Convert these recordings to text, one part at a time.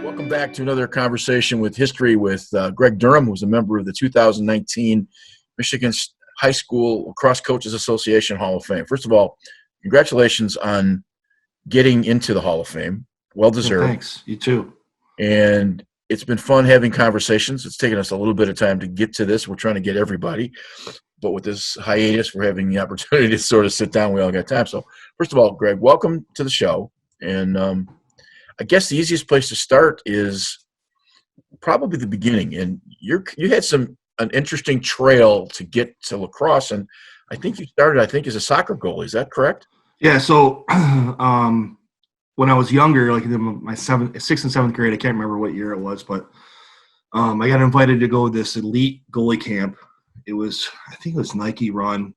Welcome back to another conversation with history with Greg Durham, who's a member of the 2019 Michigan High School Lacrosse Coaches Association Hall of Fame. First of all, congratulations on getting into the Hall of Fame. Well deserved. Yeah, thanks. You too. And it's been fun having conversations. It's taken us a little bit of time to get to this. We're trying to get everybody. But with this hiatus, we're having the opportunity to sort of sit down. We all got time. So first of all, Greg, welcome to the show. And I guess the easiest place to start is probably the beginning. And you had an interesting trail to get to lacrosse, and I think you started, as a soccer goalie. Is that correct? Yeah. So when I was younger, like in my sixth and seventh grade, I can't remember what year it was, but I got invited to go to this elite goalie camp. I think it was Nike run,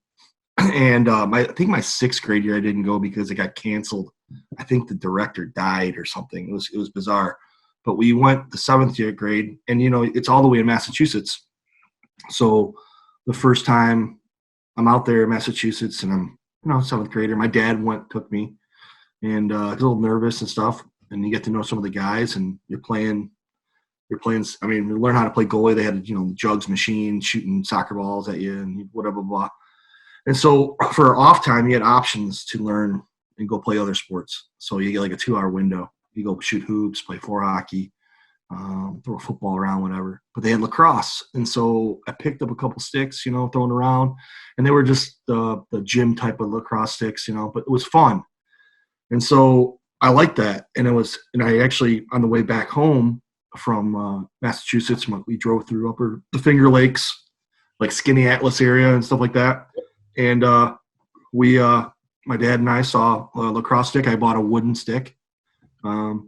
and I think my sixth grade year I didn't go because it got canceled. I think the director died or something. It was bizarre. But we went the seventh year grade, and it's all the way in Massachusetts. So the first time I'm out there in Massachusetts, and I'm seventh grader. My dad took me, and I was a little nervous and stuff. And you get to know some of the guys, and you're playing. I mean, you learn how to play goalie. They had jugs machine shooting soccer balls at you and whatever, blah. And so for off time, you had options to learn and go play other sports. So you get like a 2-hour window. You go shoot hoops, play floor hockey, throw a football around, whatever. But they had lacrosse. And so I picked up a couple sticks, throwing around. And they were just the gym type of lacrosse sticks, but it was fun. And so I liked that. And I actually, on the way back home from Massachusetts, we drove through the Finger Lakes, like Skinny Atlas area and stuff like that. And my dad and I saw a lacrosse stick. I bought a wooden stick. I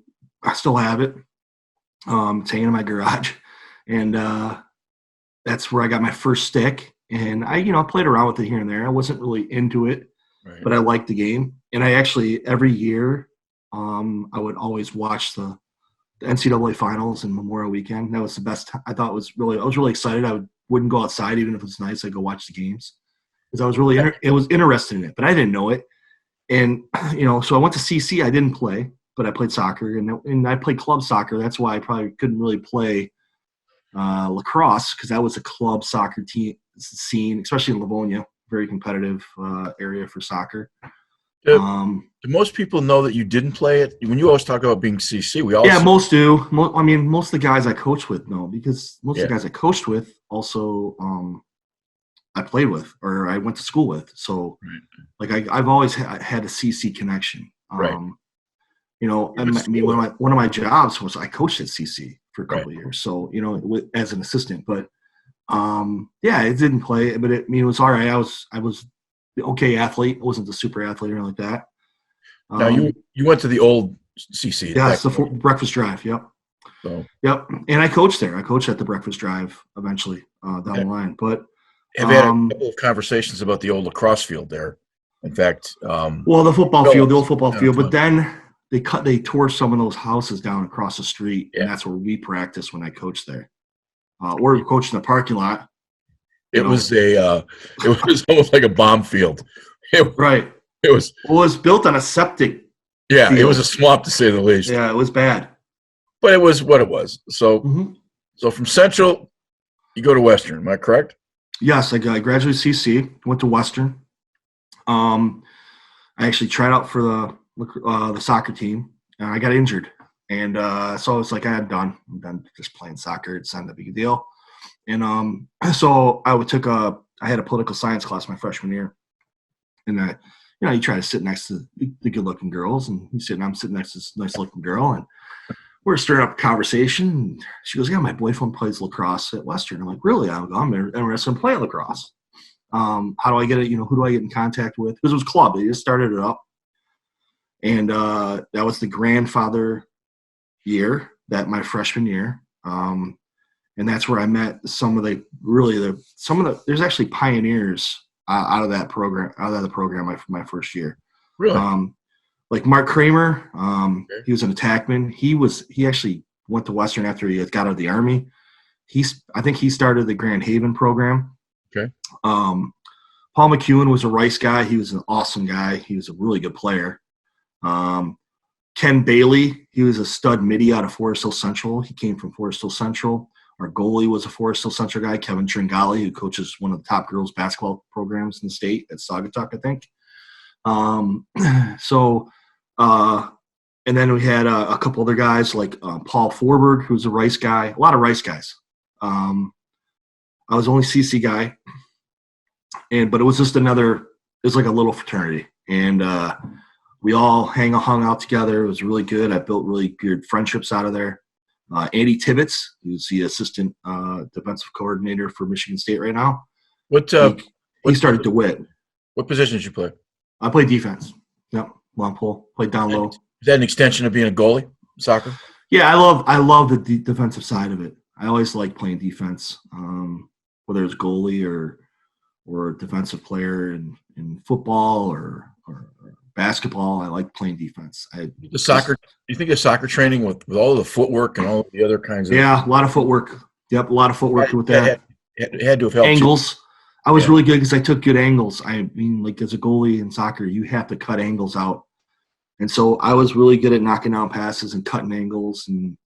still have it. It's hanging in my garage. And that's where I got my first stick. And I played around with it here and there. I wasn't really into it, right, but I liked the game. And I actually, every year, I would always watch the NCAA finals and Memorial Weekend. That was the best. I was really excited. I wouldn't go outside, even if it was nice. I'd go watch the games because I was really interested in it, but I didn't know it. And, so I went to CC. I didn't play, but I played soccer, and I played club soccer. That's why I probably couldn't really play lacrosse, because that was a club soccer team scene, especially in Livonia, very competitive area for soccer. Do most people know that you didn't play it? When you always talk about being CC, most do. Most of the guys I coach with know, because most of the guys I coached with also I played with or I went to school with. So, I've always had a CC connection. Right. One of my jobs was I coached at CC for a couple of years. So, as an assistant, but it didn't play, but it was all right. I was the okay athlete. I wasn't the super athlete or anything like that. Now you went to the old CC. Yeah, it's the Breakfast Drive. Yep. So. Yep. And I coached there. I coached at the Breakfast Drive eventually down the line. But I've had a couple of conversations about the old lacrosse field there. In fact, the old football field. But then they tore some of those houses down across the street, and that's where we practiced when I coached there. Or we coached in the parking lot. It was almost like a bomb field. Right. It was built on a septic. Yeah, field. It was a swamp, to say the least. Yeah, it was bad. But it was what it was. So, So from Central, you go to Western. Am I correct? Yes, I graduated CC, went to Western. I actually tried out for the soccer team, and I got injured. And so I was like, I'm done just playing soccer. It's not a big deal. And so I had a political science class my freshman year. And you try to sit next to the good-looking girls, and I'm sitting next to this nice-looking girl, and we're stirring up a conversation. She goes, yeah, my boyfriend plays lacrosse at Western. I'm like, really? I'm interested in playing lacrosse. How do I get it? Who do I get in contact with? Because it was club. They just started it up. And that was the grandfather year, my freshman year. And that's where I met there's actually pioneers out of the program my first year. Really? Like Mark Kramer, Okay. he was an attackman. He actually went to Western after he got out of the Army. I think he started the Grand Haven program. Okay. Paul McEwen was a Rice guy. He was an awesome guy. He was a really good player. Ken Bailey, he was a stud midi out of Forest Hill Central. He came from Forest Hill Central. Our goalie was a Forest Hill Central guy, Kevin Tringali, who coaches one of the top girls basketball programs in the state at Saugatuck, I think. And then we had a couple other guys like Paul Forberg, who's a Rice guy, a lot of Rice guys. I was only CC guy, but it was just it was like a little fraternity. And we all hung out together. It was really good. I built really good friendships out of there. Andy Tibbetts, who's the assistant defensive coordinator for Michigan State right now. He started DeWitt. What position did you play? I played defense. Yep, long pole. Played down low. Is that an extension of being a goalie, soccer? Yeah, I love the defensive side of it. I always like playing defense, whether it's goalie or defensive player in football or basketball. I like playing defense. Do you think the soccer training with all the footwork and all the other kinds of a lot of footwork. Yep, a lot of footwork with that. It had to have helped angles. I was really good because I took good angles. I mean, like as a goalie in soccer, you have to cut angles out. And so I was really good at knocking down passes and cutting angles and,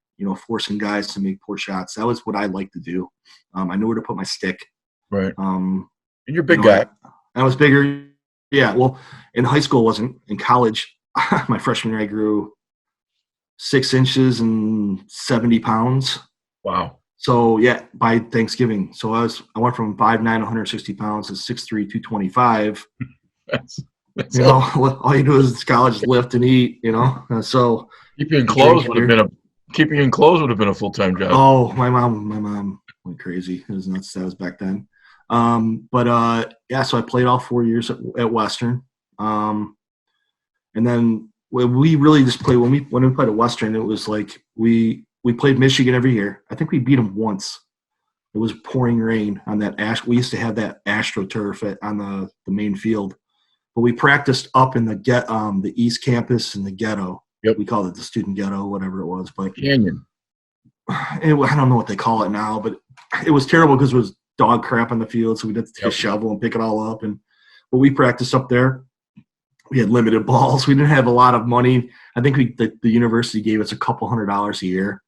forcing guys to make poor shots. That was what I liked to do. I knew where to put my stick. Right. And you're a big guy. I was bigger. Yeah. Well, in high school, wasn't. In college, my freshman year, I grew 6 inches and 70 pounds. Wow. So, yeah, by Thanksgiving. So I went from 5'9", 160 pounds to 6'3", 225. That's all you do is college lift and eat, so keeping in clothes would have been a full-time job. Oh, my mom went crazy. It was nuts. That was back then. So I played all 4 years at Western. And then we really just played when we played at Western, it was like we played Michigan every year. I think we beat them once. It was pouring rain on that we used to have that AstroTurf on the main field. But we practiced up in the East Campus in the ghetto. Yep. We called it the student ghetto, whatever it was. But Canyon. I don't know what they call it now, but it was terrible because it was dog crap on the field, so we'd have to take a shovel and pick it all up. But we practiced up there. We had limited balls. We didn't have a lot of money. I think the university gave us a couple $100 a year.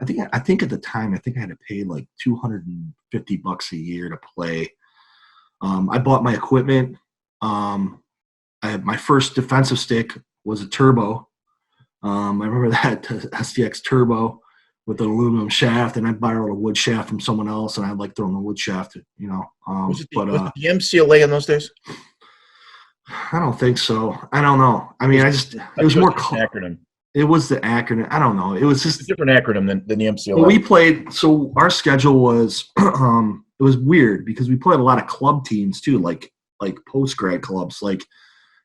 I think at the time, I had to pay like $250 a year to play. I bought my equipment. I had my first defensive stick was a turbo. I remember that SDX turbo with an aluminum shaft, and I borrowed a wood shaft from someone else, and I like throwing the wood shaft. Was it the MCLA in those days? I don't think so. I don't know. I mean, it was more acronym. It was the acronym. I don't know. It was just a different acronym than the MCLA. Well, we played. So our schedule was it was weird because we played a lot of club teams too, like post grad clubs. Like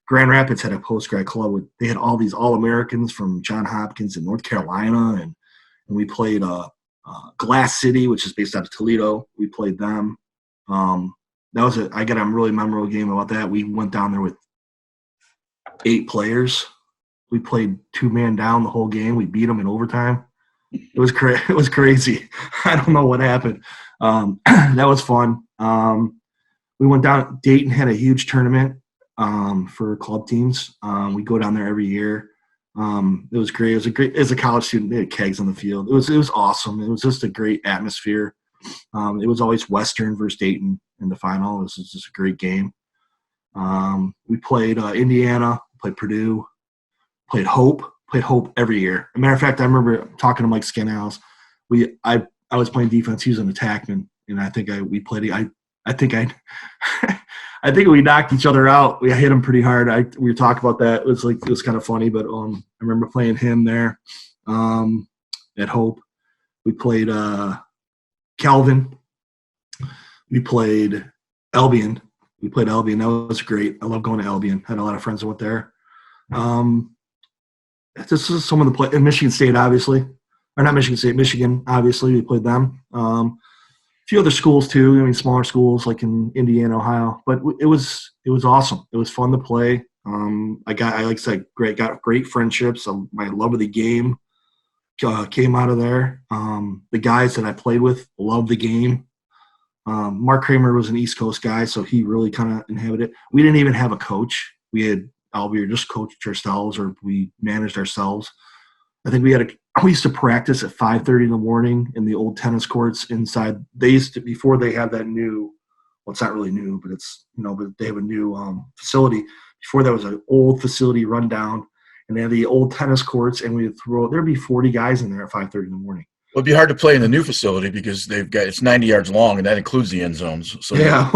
Grand Rapids had a post grad club. They had all these All-Americans from Johns Hopkins in North Carolina, and we played Glass City, which is based out of Toledo. We played them. That was I got a really memorable game about that. We went down there with 8 players. We played 2-man down the whole game. We beat them in overtime. It was crazy. I don't know what happened. That was fun. We went down. Dayton had a huge tournament for club teams. We go down there every year. It was great. As a college student, they had kegs on the field. It was awesome. It was just a great atmosphere. It was always Western versus Dayton in the final. It was just a great game. We played Indiana, played Purdue, played Hope every year. As a matter of fact, I remember talking to Mike Scanals. I was playing defense. He was an attackman, and I think we knocked each other out. We hit him pretty hard. We were talking about that. It was kind of funny, but I remember playing him there. at Hope. We played Calvin. We played Albion. That was great. I love going to Albion. Had a lot of friends that went there. This is some of the play in Michigan State, obviously, or not Michigan State, Michigan. Obviously, we played them. A few other schools too. I mean, smaller schools like in Indiana, Ohio. But it was awesome. It was fun to play. Got great friendships. My love of the game came out of there. The guys that I played with loved the game. Mark Kramer was an East Coast guy, so he really kind of inhabited it. We didn't even have a coach. We were just coached ourselves, or we managed ourselves. I think we used to practice at 5:30 in the morning in the old tennis courts inside. They used to, before they had that new, well, it's not really new, but it's, but they have a new facility. Before that was an old facility run down, and they had the old tennis courts, and there'd be 40 guys in there at 5:30 in the morning. It'd be hard to play in the new facility because it's 90 yards long, and that includes the end zones. So yeah.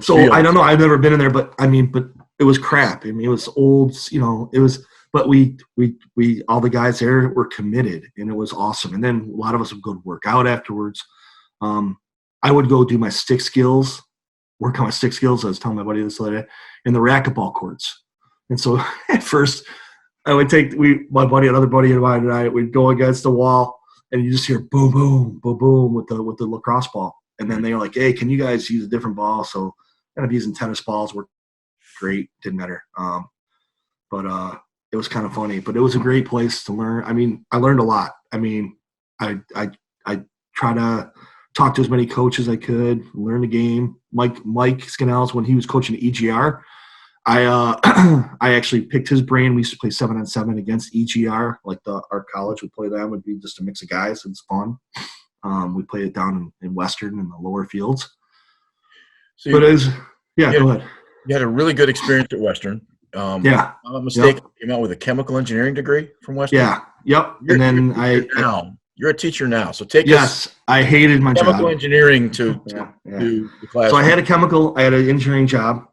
So I don't know. I've never been in there, but it was crap. I mean, it was old. But we all the guys there were committed, and it was awesome. And then a lot of us would go work out afterwards. I would go do my stick skills, work on my stick skills. I was telling my buddy this later in the racquetball courts. And so at first, I would my buddy, another buddy of mine, and I would go against the wall. And you just hear boom, boom, boom, boom with the lacrosse ball. And then they were like, hey, can you guys use a different ball? So I ended up using tennis balls. Worked great. Didn't matter. But it was kind of funny. But it was a great place to learn. I mean, I learned a lot. I mean, I try to talk to as many coaches as I could, learn the game. Mike Scannells, when he was coaching EGR, I actually picked his brain. We used to play 7-on-7 against EGR, like our college would play them. Would be just a mix of guys. It's fun. We played it down in Western in the lower fields. So go ahead. You had a really good experience at Western. Yeah. If I'm not mistaken, you came out with a chemical engineering degree from Western. Yeah. Yep. You're a teacher now. So take us. I hated my job. Chemical engineering to the class. So I had an engineering job.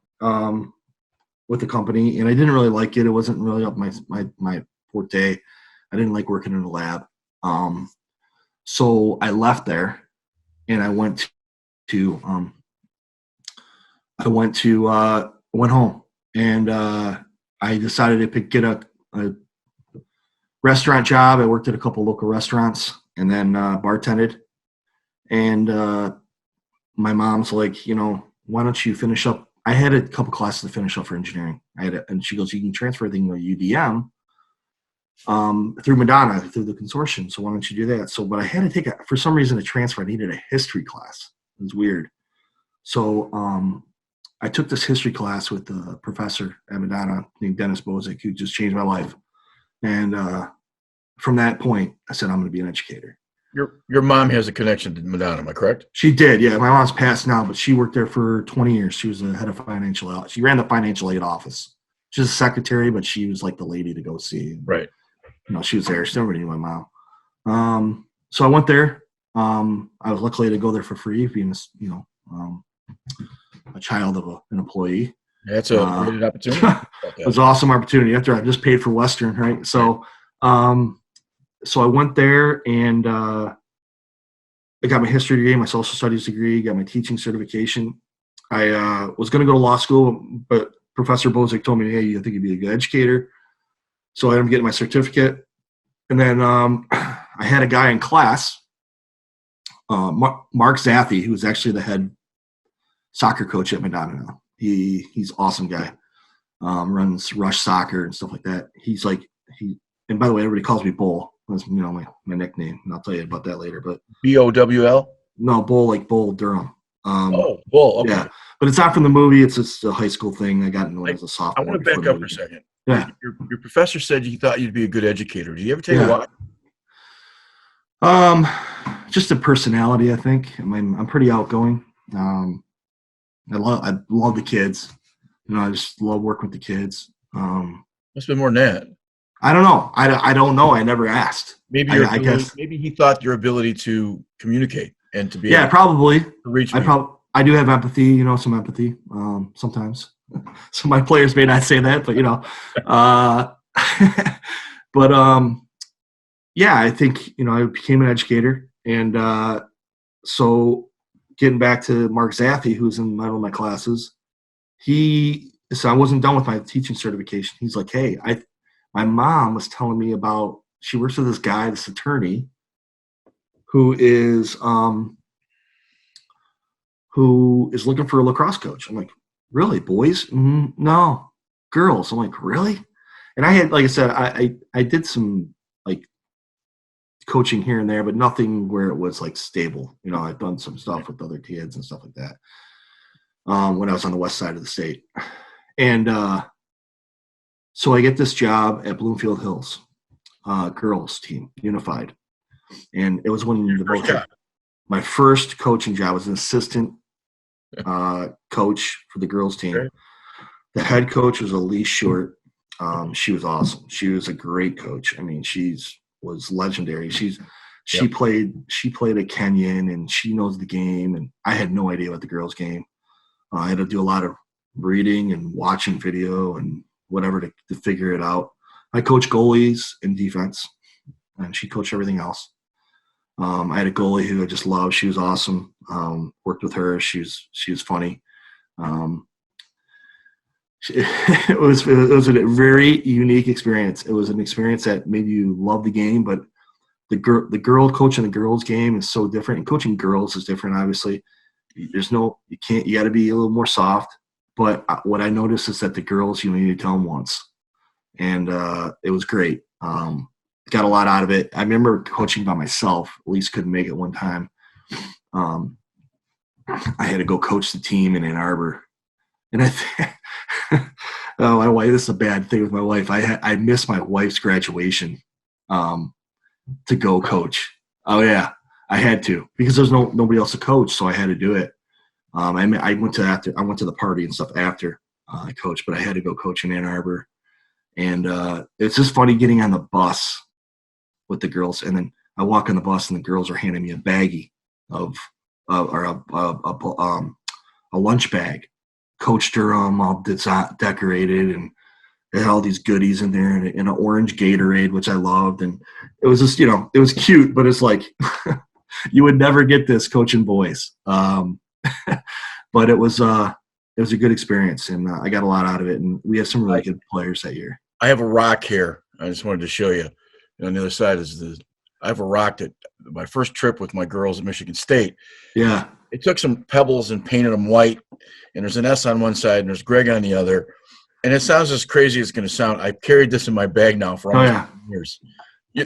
With the company, and I didn't really like it. It wasn't really up my forte. I didn't like working in the lab. So I left there, and I went home, and I decided to get a restaurant job. I worked at a couple local restaurants, and then bartended. And my mom's like, why don't you finish up? I had a couple classes to finish up for engineering. And she goes, you can transfer everything to UDM through Madonna, through the consortium. So why don't you do that? So, but I had to take for some reason to transfer, I needed a history class. It was weird. So I took this history class with a professor at Madonna named Dennis Bozick, who just changed my life. And from that point, I said, I'm going to be an educator. Your mom has a connection to Madonna, am I correct? She did, yeah. My mom's passed now, but she worked there for 20 years. She was the head of financial aid. She ran the financial aid office. She's a secretary, but she was like the lady to go see. Right. She was there. She never knew my mom. So I went there. I was lucky to go there for free, being a child of an employee. That's a great opportunity. It was an awesome opportunity. After I just paid for Western, right? So, so I went there, and I got my history degree, my social studies degree, got my teaching certification. I was going to go to law school, but Professor Bozick told me, hey, I think you'd be a good educator. So I ended up getting my certificate. And then I had a guy in class, Mark Zathy, who was actually the head soccer coach at Madonna now. He's an awesome guy. Runs Rush Soccer and stuff like that. And by the way, everybody calls me Bull. That's my nickname, and I'll tell you about that later. But BOWL? No, Bull, like Bull Durham. Bull. Okay. Yeah, but it's not from the movie. It's just a high school thing. I got into it as a sophomore. I want to back up for a second. Yeah. Your professor said you thought you'd be a good educator. Did you ever tell you why? Just a personality, I think. I'm pretty outgoing. I love the kids. I just love working with the kids. Must have been more than that. I don't know. I don't know. I never asked. Maybe I guess maybe he thought your ability to communicate and to be probably to reach me. I do have empathy. Some empathy. Sometimes. So my players may not say that, but but yeah, I think, I became an educator. And so getting back to Mark Zaffe, who's in one of my classes, so I wasn't done with my teaching certification. He's like, hey, my mom was telling me about, she works with this guy, this attorney, who is looking for a lacrosse coach. I'm like, really, boys? No, girls. I'm like, really? And I had, like I said, I did some like coaching here and there, but nothing where it was like stable. I've done some stuff with other kids and stuff like that when I was on the west side of the state. And so I get this job at Bloomfield Hills, girls team, unified. And it was my first coaching job. Was an assistant coach for the girls team. Okay. The head coach was Elise Short. She was awesome. She was a great coach. I mean, was legendary. She played at Kenyon, and she knows the game. And I had no idea about the girls' game. I had to do a lot of reading and watching video and whatever to figure it out. I coached goalies and defense, and she coached everything else. I had a goalie who I just loved. She was awesome. Worked with her. She was funny. It was a very unique experience. It was an experience that made you love the game, but the girl coaching the girls game is so different. And coaching girls is different, obviously. You got to be a little more soft. But what I noticed is that the girls, you need to tell them once. And it was great. Got a lot out of it. I remember coaching by myself. Elise couldn't make it one time. I had to go coach the team in Ann Arbor. And my wife, this is a bad thing with my wife. I missed my wife's graduation to go coach. Oh yeah, I had to, because there's nobody else to coach, so I had to do it. I went to the party and stuff after I coached, but I had to go coach in Ann Arbor. And it's just funny getting on the bus with the girls, and then I walk on the bus and the girls are handing me a baggie of a lunch bag. Coach Durham, all decorated, and it had all these goodies in there, and an orange Gatorade, which I loved. And it was just, it was cute, but it's like you would never get this coaching boys. But it was a good experience, and I got a lot out of it. And we had some really good players that year. I have a rock here. I just wanted to show you. And on the other side I have a rock that my first trip with my girls at Michigan State. Yeah. It took some pebbles and painted them white, and there's an S on one side and there's Greg on the other. And it sounds as crazy as it's going to sound. I've carried this in my bag now for almost 10 years.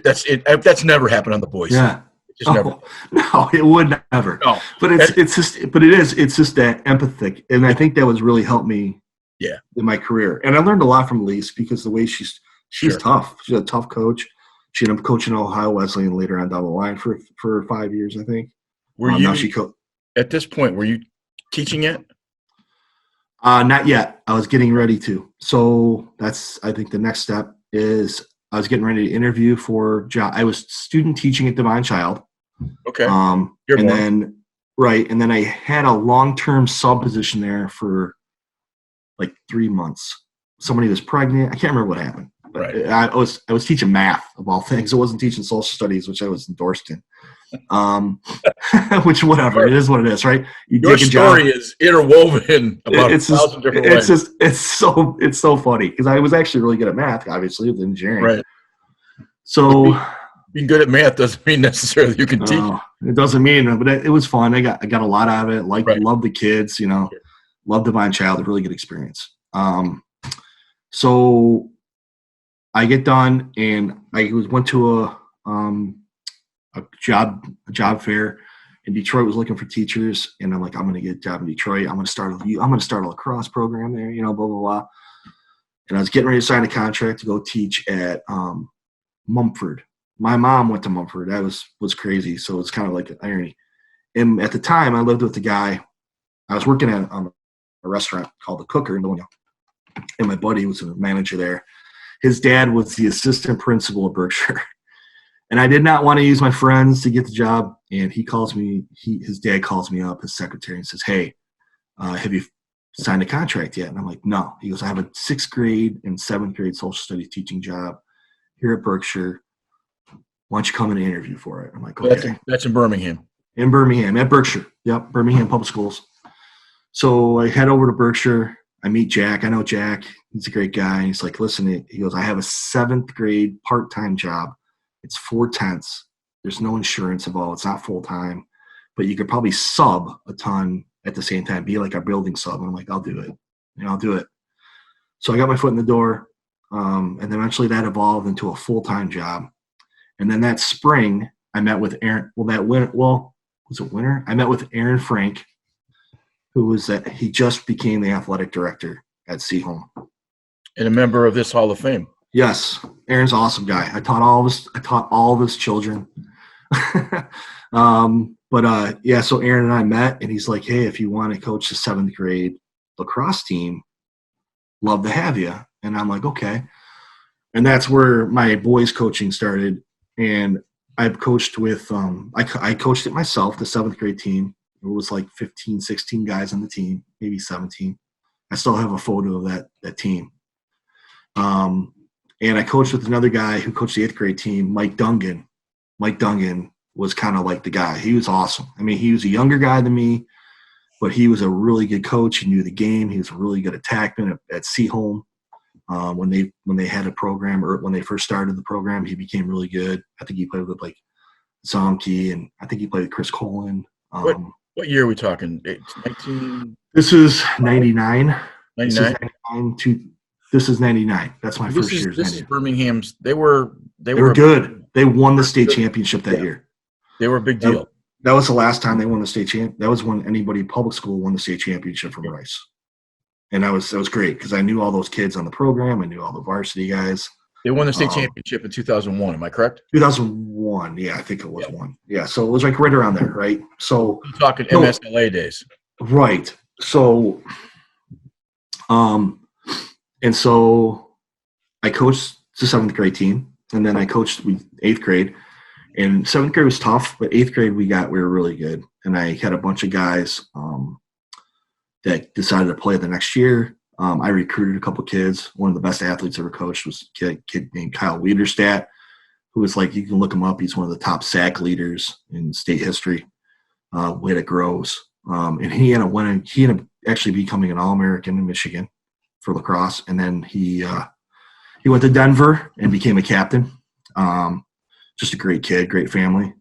That's never happened on the boys. Yeah. Never. No, it would never. No. But it's just that empathic. And I think that was really helped me in my career. And I learned a lot from Elise, because the way she's tough. She's a tough coach. She ended up coaching Ohio Wesleyan later on down the line for 5 years, I think. At this point, were you teaching yet? Not yet. I was getting ready to. So that's, I think, the next step is I was getting ready to interview for job. I was student teaching at Divine Child. Okay. Then I had a long-term sub position there for like 3 months. Somebody was pregnant. I can't remember what happened. But right. I was teaching math, of all things. I wasn't teaching social studies, which I was endorsed in. Which, whatever, it is what it is, right? Your story is interwoven about 1,000 different ways. It's so funny, because I was actually really good at math, obviously, with engineering. Right. So being good at math doesn't mean necessarily you can teach. It doesn't mean, but it was fun. I got a lot out of it. Loved the kids, loved Divine Child, a really good experience. So I get done, and I went to a job fair in Detroit. Was looking for teachers, and I'm like, I'm going to get a job in Detroit. I'm going to start a lacrosse program there, blah, blah, blah. And I was getting ready to sign a contract to go teach at Mumford. My mom went to Mumford. That was crazy. So it's kind of like an irony. And at the time, I lived with the guy. I was working at a restaurant called The Cooker in Illinois, and my buddy was a manager there. His dad was the assistant principal at Berkshire. And I did not want to use my friends to get the job. And he calls me, his dad calls me up, his secretary, and says, hey, have you signed a contract yet? And I'm like, no. He goes, I have a 6th grade and 7th grade social studies teaching job here at Berkshire. why don't you come in and interview for it? I'm like, Well, okay. That's in Birmingham. In Birmingham, at Berkshire. Yep, Birmingham Public Schools. So I head over to Berkshire. I meet Jack. I know Jack. He's a great guy. He's like, listen, he goes, I have a 7th grade part-time job. It's 4/10. There's no insurance involved. It's not full-time. But you could probably sub a ton at the same time, be like a building sub. And I'm like, I'll do it. I'll do it. So I got my foot in the door. And then eventually that evolved into a full-time job. And then that spring, I met with Aaron. Was it winter? I met with Aaron Frank, who was he just became the athletic director at Seaholm. And a member of this Hall of Fame. Yes. Aaron's an awesome guy. I taught all of his children. So Aaron and I met, and he's like, hey, if you want to coach the 7th grade lacrosse team, love to have you. And I'm like, okay. And that's where my boys coaching started. And I've coached with I coached it myself, the 7th grade team. It was like 15, 16 guys on the team, maybe 17. I still have a photo of that team. And I coached with another guy who coached the 8th grade team, Mike Dungan. Mike Dungan was kind of like the guy. He was awesome. I mean, he was a younger guy than me, but he was a really good coach. He knew the game. He was a really good attackman at Seaholm. When they had a program, or when they first started the program, he became really good. I think he played with like Zomke, and I think he played with Chris Colin. What year are we talking? 19... This is 99. 99? This is 99. That's my first year. This is Birmingham's. They were good. They won the state championship that year. They were a big deal. That was the last time they won the state champ. That was when anybody public school won the state championship from Rice. And that was great because I knew all those kids on the program. I knew all the varsity guys. They won the state championship in 2001. Am I correct? 2001. Yeah, I think it was one. Yeah, so it was like right around there, right? So you're talking MSLA days. Right. So, and so I coached the 7th grade team, and then I coached 8th grade. And 7th grade was tough, but 8th grade we were really good. And I had a bunch of guys that decided to play the next year. I recruited a couple kids. One of the best athletes I ever coached was a kid named Kyle Wiederstadt, who was like, you can look him up. He's one of the top sack leaders in state history. Way to grows. And he ended up actually becoming an All-American in Michigan for lacrosse. And then he went to Denver and became a captain. Just a great kid, great family.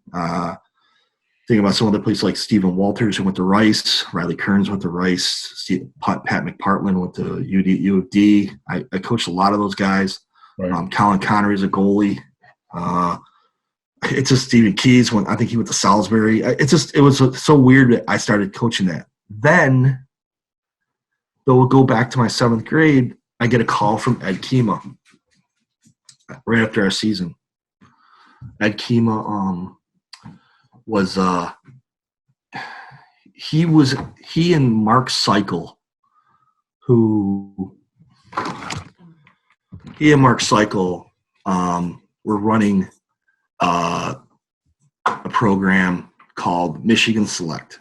Think about some other places like Stephen Walters, who went to Rice. Riley Kearns went to Rice. Pat McPartland went to U of D. I coached a lot of those guys. Right. Colin Connery is a goalie. It's just Stephen Keys. I think he went to Salisbury. It was so weird that I started coaching that. Then, though, we'll go back to my 7th grade. I get a call from Ed Kema right after our season. Ed Kema was he and Mark Cycle, were running a program called Michigan Select,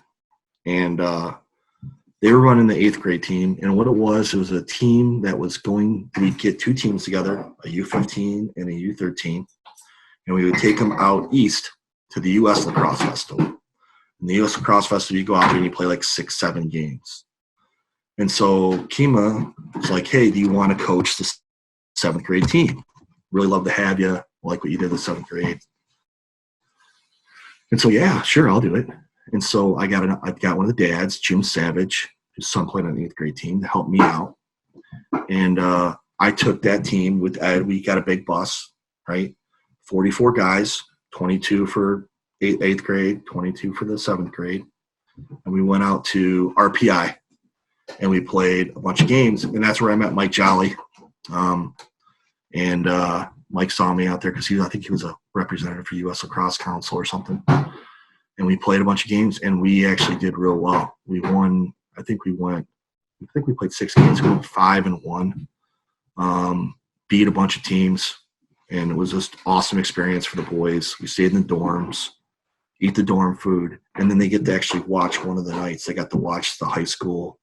and they were running the 8th grade team. And what it was a team that was we'd get 2 teams together, a U15 and a U13, and we would take them out east to the U.S. Lacrosse Festival. In the U.S. Lacrosse Festival, you go out there and you play like 6-7 games. And so Kima was like, hey, do you want to coach the 7th grade team? Really love to have you. Like what you did the 7th grade. And so, yeah, sure, I'll do it. And so I got one of the dads, Jim Savage, his son played on the 8th grade team, to help me out. And I took that team with Ed. We got a big bus, right? 44 guys, 22 for 8th grade, 22 for the 7th grade. And we went out to RPI, and we played a bunch of games. And that's where I met Mike Jolly. Mike saw me out there because I think he was a representative for U.S. Lacrosse Council or something. And we played a bunch of games, and we actually did real well. We won. I think we played 6 games. We went 5-1. Beat a bunch of teams, and it was just awesome experience for the boys. We stayed in the dorms, eat the dorm food, and then they get to actually watch one of the nights. They got to watch the high school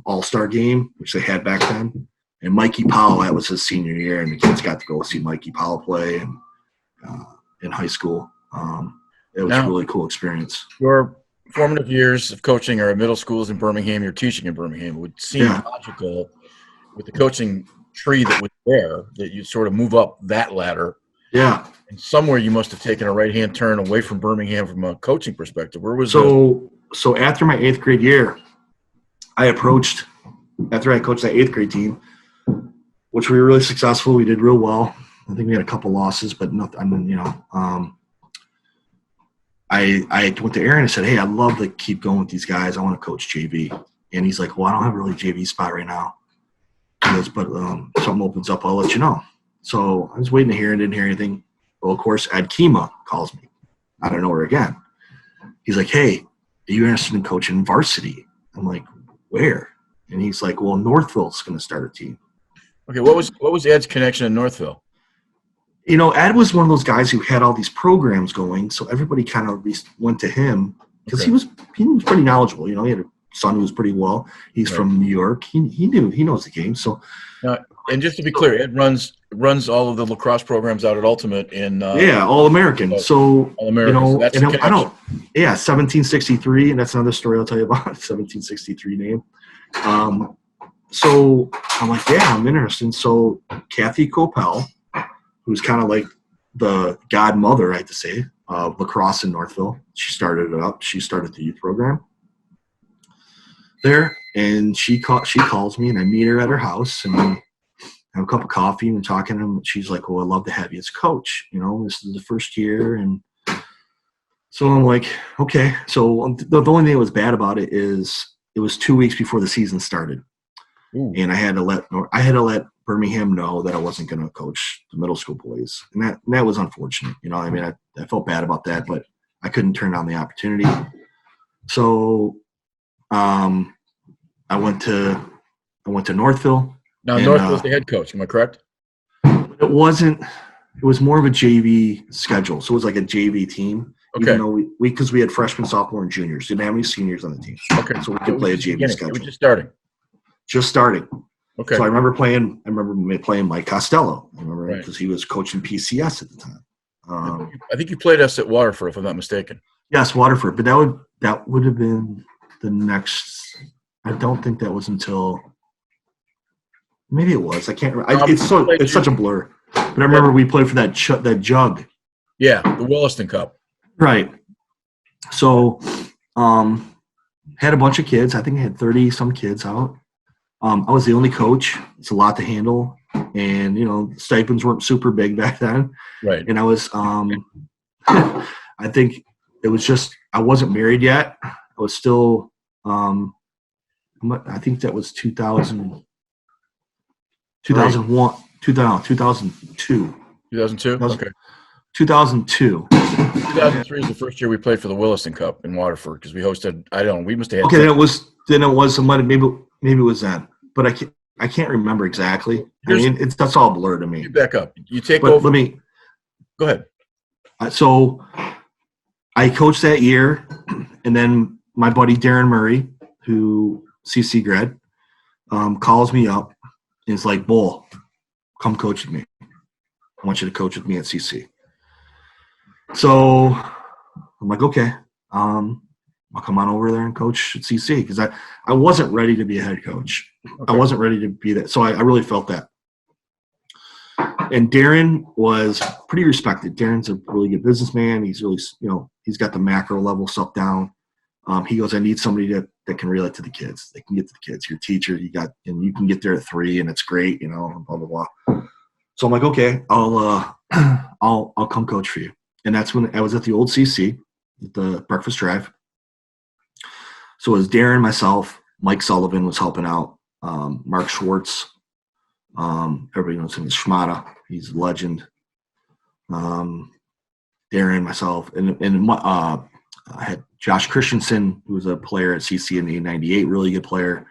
all-star game, which they had back then. And Mikey Powell, that was his senior year, and the kids got to go see Mikey Powell play. And in high school. It was a Now, really cool experience. your formative years of coaching are at middle schools in Birmingham. You're teaching in Birmingham. It would seem Yeah. logical with the coaching tree that was there that you sort of move up that ladder. Yeah. And somewhere you must have taken a right-hand turn away from Birmingham from a coaching perspective. Where was so after my 8th grade year, after I coached that 8th grade team, which we were really successful. We did real well. I think we had a couple losses, but nothing. I mean, I went to Aaron and said, "Hey, I'd love to keep going with these guys. I want to coach JV." And he's like, "Well, I don't have a really JV spot right now." He goes, "But something opens up, I'll let you know." So I was waiting to hear and didn't hear anything. Well, of course, Ed Kema calls me out of nowhere again. He's like, "Hey, are you interested in coaching varsity?" I'm like, "Where?" And he's like, "Well, Northville's going to start a team." Okay, what was Ed's connection in Northville? Ed was one of those guys who had all these programs going, so everybody kind of went to him because he was pretty knowledgeable. He had a son who was pretty well. He's from New York. He knows the game. So, and just to be clear, Ed runs all of the lacrosse programs out at Ultimate in All American. So All American. So that's and I don't. Yeah, 1763, and that's another story I'll tell you about. 1763 name. So I'm like, yeah, I'm interested. So Kathy Coppell, who's kind of like the godmother, I have to say, of lacrosse in Northville. She started it up. She started the youth program there, and she calls me, and I meet her at her house, and we have a cup of coffee, and we're talking, and she's like, "Well, I'd love to have you as coach. This is the first year." And so I'm like, okay. So the only thing that was bad about it is it was 2 weeks before the season started. Ooh. And I had to let Birmingham know that I wasn't going to coach the middle school boys, and that was unfortunate. I felt bad about that, but I couldn't turn down the opportunity. So, I went to Northville. Now, Northville's the head coach. Am I correct? It wasn't. It was more of a JV schedule, so it was like a JV team. Okay. Even though because we had freshmen, sophomore, and juniors, didn't have any seniors on the team. Okay. So we could play a JV schedule. It was just starting. Okay. So I remember playing Mike Costello. I remember because he was coaching PCS at the time. I think you played us at Waterford, if I'm not mistaken. Yes, Waterford, but that would have been the next. I don't think that was until. Maybe it was. I can't remember. It's such a blur. But I remember we played for that jug. Yeah, the Williston Cup. Right. So, had a bunch of kids. I think I had 30-some kids out. I was the only coach. It's a lot to handle. And, stipends weren't super big back then. Right. And I was, I think it was just, I wasn't married yet. I was still, I think that was 2001, 2002. 2002? Okay. 2002. 2003 is the first year we played for the Williston Cup in Waterford because we hosted. We must have had. Okay, then it was maybe it was then, but I can't remember exactly. That's all blurred to me. You back up. You take over. Go ahead. So I coached that year, and then my buddy Darren Murray, who CC grad, calls me up and is like, "Bull, come coach with me. I want you to coach with me at CC." So I'm like, okay, I'll come on over there and coach at CC because I wasn't ready to be a head coach. Okay. I wasn't ready to be that. So I really felt that. And Darren was pretty respected. Darren's a really good businessman. He's really, he's got the macro level stuff down. He goes, I need somebody that can relate to the kids. They can get to the kids. Your teacher, and you can get there at 3 and it's great, blah, blah, blah. So I'm like, okay, I'll come coach for you. And that's when I was at the old CC, at the Breakfast Drive. So it was Darren, myself, Mike Sullivan was helping out, Mark Schwartz. Everybody knows him as Schmata. He's a legend. Darren, myself, and I had Josh Christensen, who was a player at CC in the '98, really good player.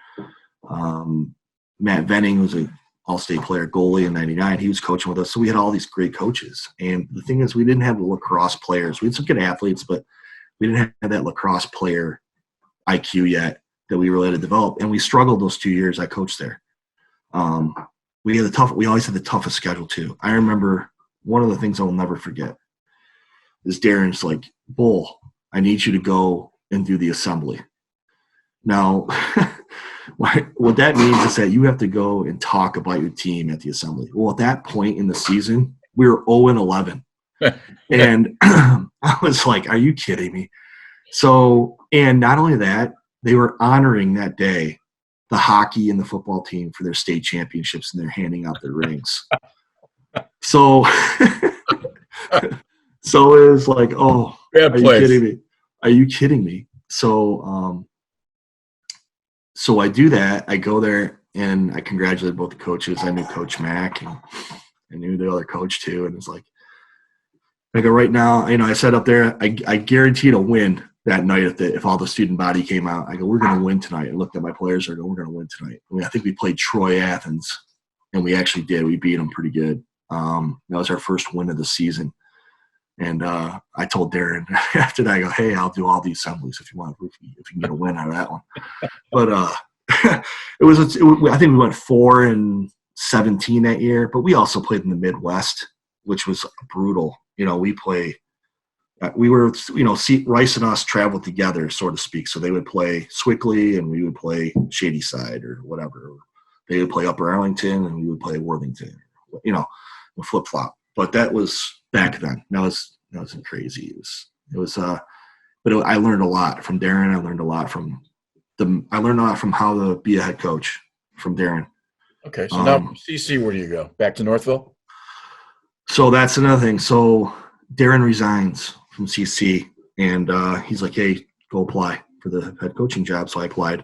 Matt Venning was an all-state player, goalie in '99. He was coaching with us. So we had all these great coaches. And the thing is, we didn't have the lacrosse players. We had some good athletes, but we didn't have that lacrosse player IQ yet that we really had to develop. And we struggled those 2 years I coached there. We always had the toughest schedule too. I remember one of the things I will never forget is Darren's like, Bull, I need you to go and do the assembly. Now, what that means is that you have to go and talk about your team at the assembly. Well, at that point in the season, we were 0-11. And I was like, are you kidding me? So, and not only that, they were honoring that day the hockey and the football team for their state championships, and they're handing out their rings. So, so it was like, oh, Bad are you place. kidding me? Are you kidding me? So, so I do that. I go there and I congratulate both the coaches. I knew Coach Mack and I knew the other coach too. And it's like, I go, right now, I sat up there, I guaranteed a win that night if all the student body came out. I go, we're going to win tonight. I looked at my players. I go, we're going to win tonight. I think we played Troy Athens, and we actually did. We beat them pretty good. That was our first win of the season. And I told Darren after that, I go, hey, I'll do all the assemblies if you can get a win out of that one. But I think we went 4-17 that year, but we also played in the Midwest, which was brutal. We were, Rice and us traveled together, so to speak. So they would play Swickley and we would play Shadyside or whatever. They would play Upper Arlington and we would play Worthington, flip flop. But that was back then. That wasn't crazy. But I learned a lot from Darren. I learned a lot from how to be a head coach from Darren. Okay, so now from CC, where do you go? Back to Northville? So that's another thing. So Darren resigns from CC, and he's like, hey, go apply for the head coaching job. So I applied.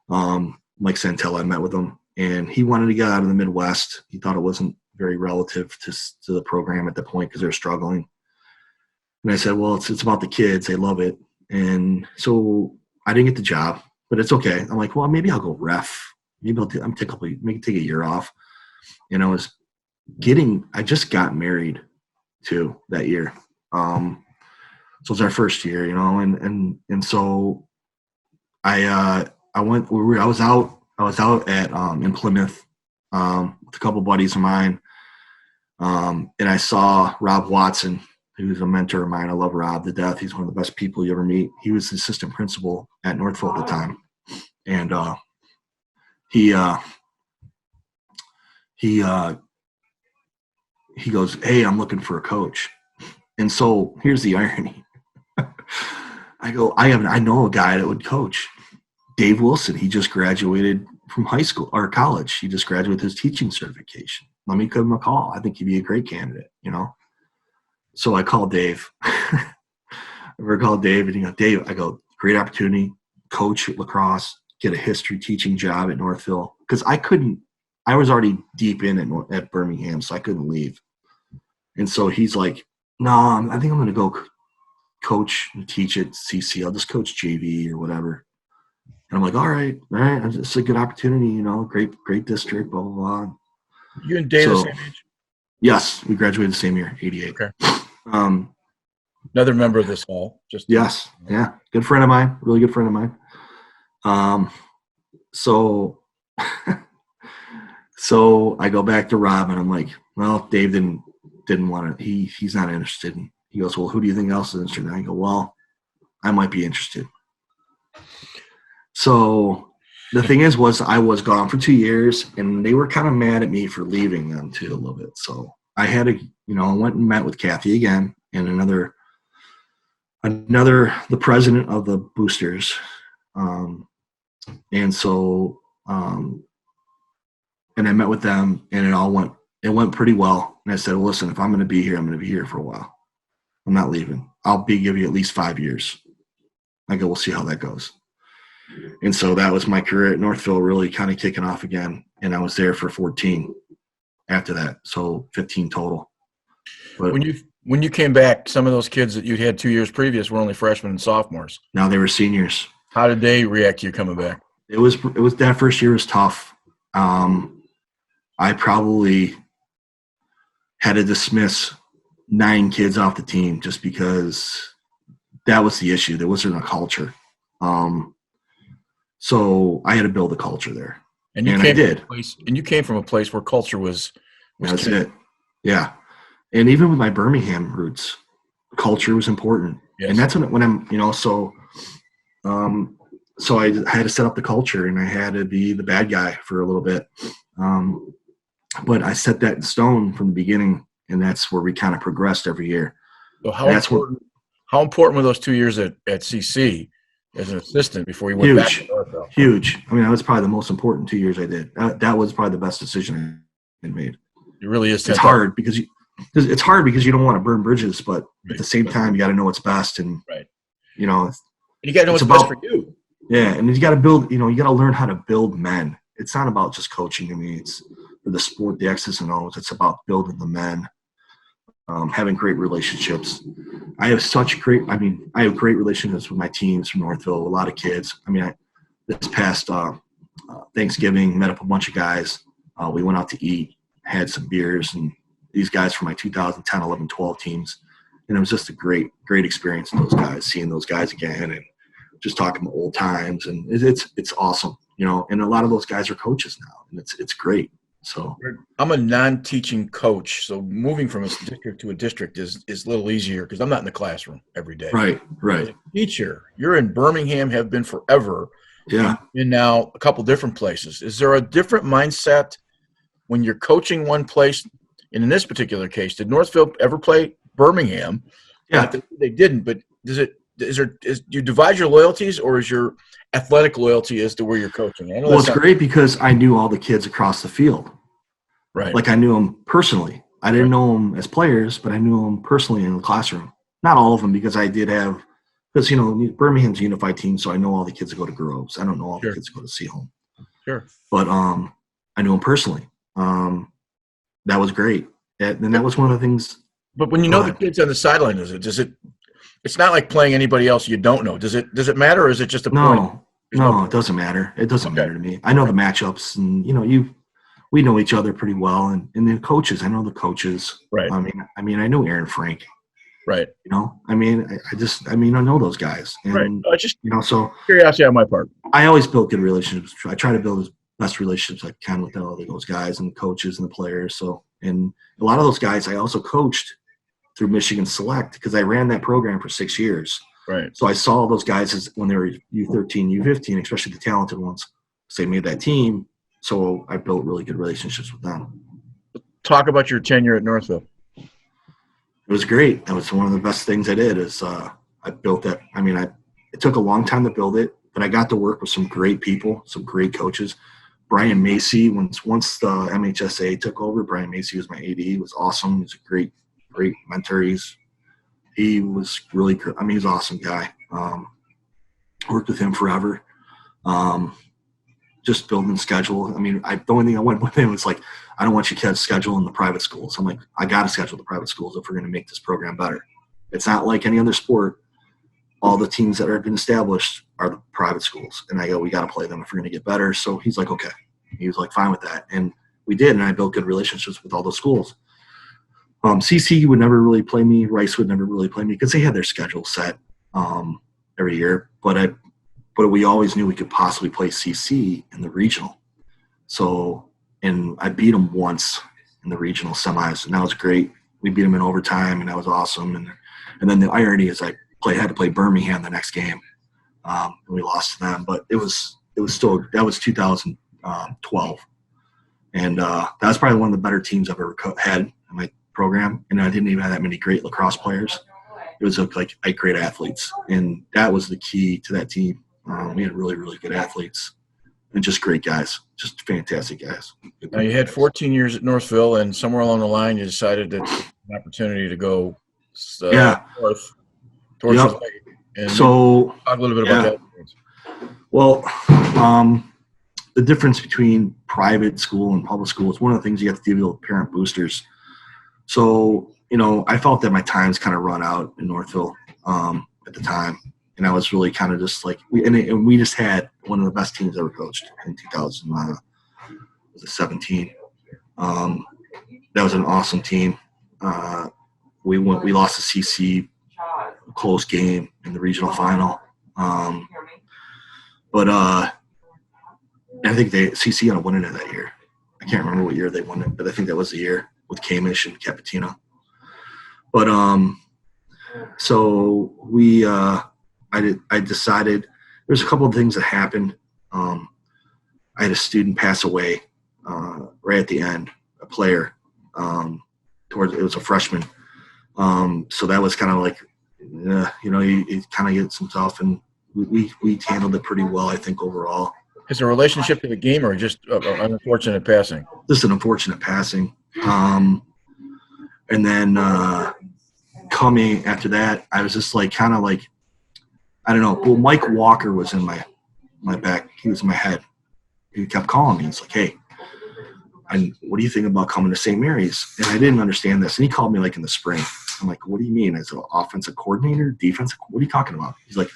Mike Santella, I met with him, and he wanted to get out of the Midwest. He thought it wasn't very relative to the program at the point because they were struggling. And I said, well, it's about the kids. They love it. And so I didn't get the job, but it's okay. I'm like, well, maybe I'll go ref. Maybe I'll take a year off. I just got married too that year. So it was our first year, and so I was out in Plymouth with a couple buddies of mine, and I saw Rob Watson, who's a mentor of mine. I love Rob to death. He's one of the best people you ever meet. He was the assistant principal at Northville at the time, and he goes, hey, I'm looking for a coach. And so here's the irony. I go, I know a guy that would coach. Dave Wilson, he just graduated from high school or college. He just graduated his teaching certification. Let me give him a call. I think he'd be a great candidate, So I called Dave. I called Dave, and he goes, Dave, I go, great opportunity, coach at lacrosse, get a history teaching job at Northville. Because I was already deep in at Birmingham, so I couldn't leave. And so he's like, no, I think I'm going to go coach and teach at CC. I'll just coach JV or whatever. And I'm like, all right. It's a good opportunity, great district, blah, blah, blah. You and Dave the same age? Yes, we graduated the same year, 88. Okay. Another member of this hall. Yes, yeah, good friend of mine, really good friend of mine. So I go back to Rob, and I'm like, well, Dave didn't want to. He's not interested. And he goes, well, who do you think else is interested? And I go, well, I might be interested. So the thing was I was gone for 2 years, and they were kind of mad at me for leaving them too a little bit. So I had to, I went and met with Kathy again, and another the president of the boosters. And so, and I met with them, and it went pretty well. And I said, well, listen, if I'm going to be here, I'm going to be here for a while. I'm not leaving. I'll give you at least 5 years. I go, we'll see how that goes. And so that was my career at Northville really kind of kicking off again. And I was there for 14 after that. So 15 total. But when you came back, some of those kids that you had 2 years previous were only freshmen and sophomores. Now they were seniors. How did they react to you coming back? It was that first year was tough. I probably had to dismiss 9 kids off the team just because that was the issue. There wasn't a culture. So I had to build a culture there. And I did. And you came from a place where culture was That's it. Yeah. And even with my Birmingham roots, culture was important. Yes. And that's when I'm, so I had to set up the culture, and I had to be the bad guy for a little bit. But I set that in stone from the beginning, and that's where we kind of progressed every year. So And that's how important were those 2 years at CC as an assistant before you went back to Northville? Huge. I mean, that was probably the most important 2 years I did. That was probably the best decision I made. It really is. It's hard because you don't want to burn bridges, but at the same time, you got to know what's best, and right. You know, and you got to know what's best for you. Yeah, and you got to build. You got to learn how to build men. It's not about just coaching. I mean, it's for the sport, the X's and O's. It's about building the men, having great relationships. I have great relationships with my teams from Northville. A lot of kids. I mean, this past Thanksgiving, met up a bunch of guys. We went out to eat, had some beers, and these guys from my 2010, 11, 12 teams. And it was just a great experience with those guys, seeing those guys again and just talking about old times. And it's awesome, and a lot of those guys are coaches now, and it's great. So I'm a non-teaching coach, so moving from a district to a district is a little easier because I'm not in the classroom every day. Right. As a teacher, you're in Birmingham, have been forever. Yeah. And now a couple different places. Is there a different mindset when you're coaching one place? And in this particular case, did Northville ever play Birmingham? Yeah. They didn't, but do you divide your loyalties, or is your athletic loyalty as to where you're coaching? Well, it's great because I knew all the kids across the field. Right. Like I knew them personally. I didn't know them as players, but I knew them personally in the classroom. Not all of them, because I did have – because, Birmingham's a unified team, so I know all the kids that go to Groves. I don't know all the kids that go to Seaholm. Sure. But I knew them personally. That was great. And that was one of the things – But when you know the kids on the sideline, it's not like playing anybody else you don't know. Does it matter, or is it just a point? No, it doesn't matter. It doesn't matter to me. I know the matchups, and we know each other pretty well, and the coaches. I know the coaches. Right. I mean, I know Aaron Frank. Right. I know those guys. And, right. So curiosity on my part. I always build good relationships. I try to build as best relationships I can with all those guys and the coaches and the players. So, and a lot of those guys I also coached through Michigan Select, because I ran that program for 6 years. Right. So I saw those guys when they were U13, U15, especially the talented ones. So they made that team. So I built really good relationships with them. Talk about your tenure at Northville. It was great. That was one of the best things I did. Is I built that. I mean, it took a long time to build it, but I got to work with some great people, some great coaches. Brian Macy, once the MHSA took over, Brian Macy was my AD. He was awesome. He was a great mentor. He was really good. I mean, he's an awesome guy. Worked with him forever. Just building schedule. I mean, the only thing I went with him was like, I don't want you to schedule in the private schools. I'm like, I got to schedule the private schools if we're going to make this program better. It's not like any other sport. All the teams that have been established are the private schools. And I go, we got to play them if we're going to get better. So he's like, okay. He was like, fine with that. And we did. And I built good relationships with all those schools. CC would never really play me. Rice would never really play me because they had their schedule set every year. But we always knew we could possibly play CC in the regional. So, and I beat them once in the regional semis, and that was great. We beat them in overtime, and that was awesome. And then the irony is I had to play Birmingham the next game, and we lost to them. But it was still, that was 2012, and that was probably one of the better teams I've ever had in my program. And I didn't even have that many great lacrosse players. It was like 8 great athletes, and that was the key to that team. We had really, really good athletes and just great guys, just fantastic guys. Now, you had 14 years at Northville, and somewhere along the line you decided that an opportunity to go north towards the lake. And so talk a little bit about that. Well, the difference between private school and public school is one of the things you have to deal with parent boosters. So, I felt that my time's kind of run out in Northville at the time. And I was really kind of just like, we just had one of the best teams ever coached in 2017. That was an awesome team. We lost to CC, a close game in the regional final. But I think CC ended up winning it that year. I can't remember what year they won it, but I think that was the year with Kamish and Capitina. But So I decided there's a couple of things that happened. I had a student pass away right at the end, a player. It was a freshman. So that was kind of like, he kind of gets some tough, and we handled it pretty well, I think, overall. Is there a relationship to the game or just an unfortunate passing? Just an unfortunate passing. And then coming after that, I was just like, kind of like, I don't know. Well, Mike Walker was in my back. He was in my head. He kept calling me. He's like, hey, what do you think about coming to St. Mary's? And I didn't understand this. And he called me like in the spring. I'm like, what do you mean? As an offensive coordinator, defensive? What are you talking about? He's like,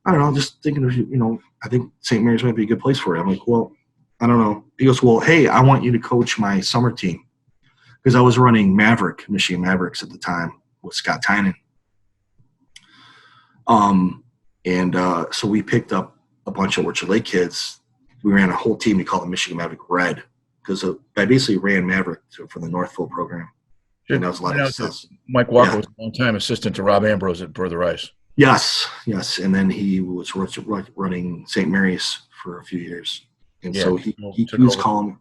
I don't know. Just thinking of, I think St. Mary's might be a good place for you. I'm like, well, I don't know. He goes, well, hey, I want you to coach my summer team. Because I was running Michigan Mavericks at the time with Scott Tynan. So we picked up a bunch of Orchard Lake kids. We ran a whole team we called the Michigan Maverick Red, because I basically ran Maverick for the Northville program. And that was a lot of success. Mike Walker was a long-time assistant to Rob Ambrose at Further Ice. Yes. And then he was running St. Mary's for a few years. And so he was calling me.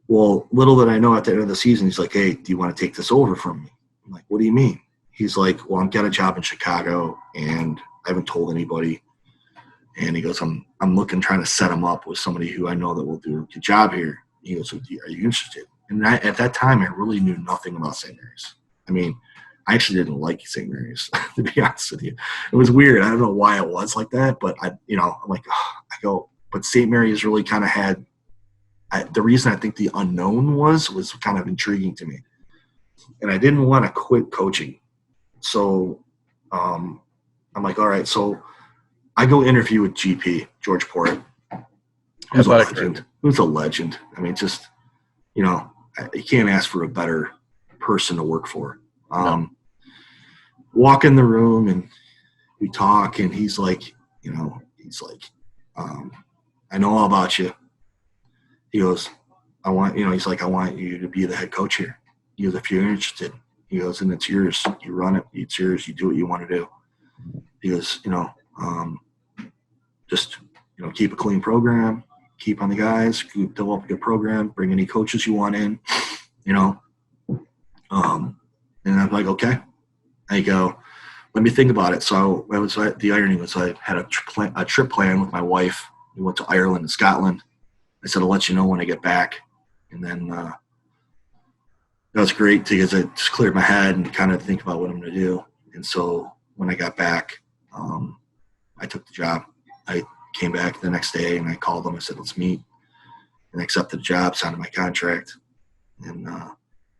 Well, little did I know at the end of the season, he's like, hey, do you want to take this over from me? I'm like, what do you mean? He's like, well, I've got a job in Chicago, and I haven't told anybody. And he goes, I'm trying to set him up with somebody who I know that will do a good job here. He goes, are you interested? And at that time, I really knew nothing about St. Mary's. I mean, I actually didn't like St. Mary's, to be honest with you. It was weird. I don't know why it was like that, but I'm like, but St. Mary's really kind of had, the reason I think the unknown was kind of intriguing to me. And I didn't want to quit coaching. So I'm like, all right. So I go interview with GP, George Port. Who's a legend. Who's a legend. I mean, just, you can't ask for a better person to work for. Walk in the room and we talk, and he's like, I know all about you. He goes, I want you to be the head coach here. He goes, if you're interested. He goes, and it's yours. You run it. It's yours. You do what you want to do. He goes, just, keep a clean program, keep on the guys, develop a good program, bring any coaches you want in, and I'm like, okay. I go, let me think about it. So the irony was I had a trip plan with my wife. We went to Ireland and Scotland. I said, I'll let you know when I get back. And then that was great because it just cleared my head and kind of think about what I'm going to do. And so when I got back, I took the job. I came back the next day and I called them. I said, let's meet. And I accepted the job, signed my contract. And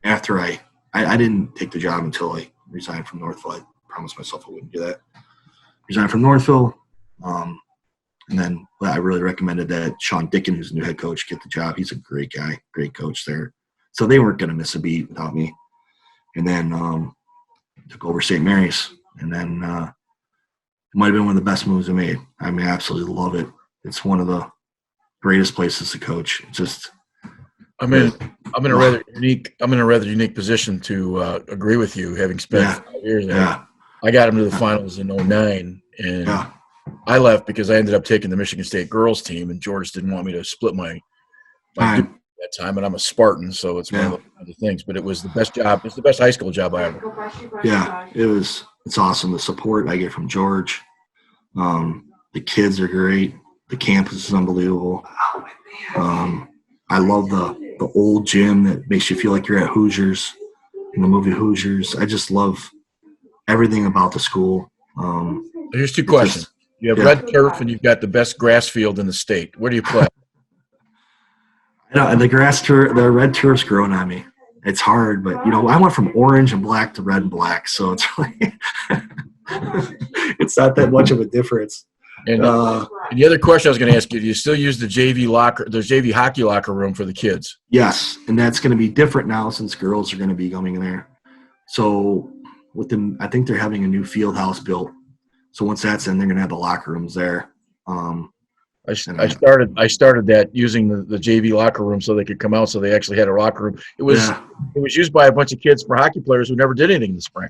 after I didn't take the job until I resigned from Northville. I promised myself I wouldn't do that. Resigned from Northville. And then I really recommended that Sean Dickin, who's the new head coach, get the job. He's a great guy, great coach there. So they weren't going to miss a beat without me. And then took over St. Mary's. And then it might have been one of the best moves I made. I mean, I absolutely love it. It's one of the greatest places to coach. It's just I'm in a rather unique position to agree with you, having spent 5 years there. Yeah. I got him to the finals in 2009, and I left because I ended up taking the Michigan State girls team, and George didn't want me to split my at that time, and I'm a Spartan, so it's one of the things. But it was the best job. It's the best high school job I ever. Yeah, it was. It's awesome. The support I get from George. The kids are great. The campus is unbelievable. I love the old gym that makes you feel like you're at Hoosiers in the movie Hoosiers. I just love everything about the school. Here's two questions. You have red turf and you've got the best grass field in the state. Where do you play? The red turf's growing on me. It's hard, but I went from orange and black to red and black, so it's like it's not that much of a difference. And the other question I was going to ask you: do you still use the JV hockey locker room for the kids? Yes, and that's going to be different now since girls are going to be coming in there. So with them, I think they're having a new field house built. So once that's in, they're going to have the locker rooms there. I started that using the JV locker room so they could come out, so they actually had a locker room. It was used by a bunch of kids for hockey players who never did anything in the spring.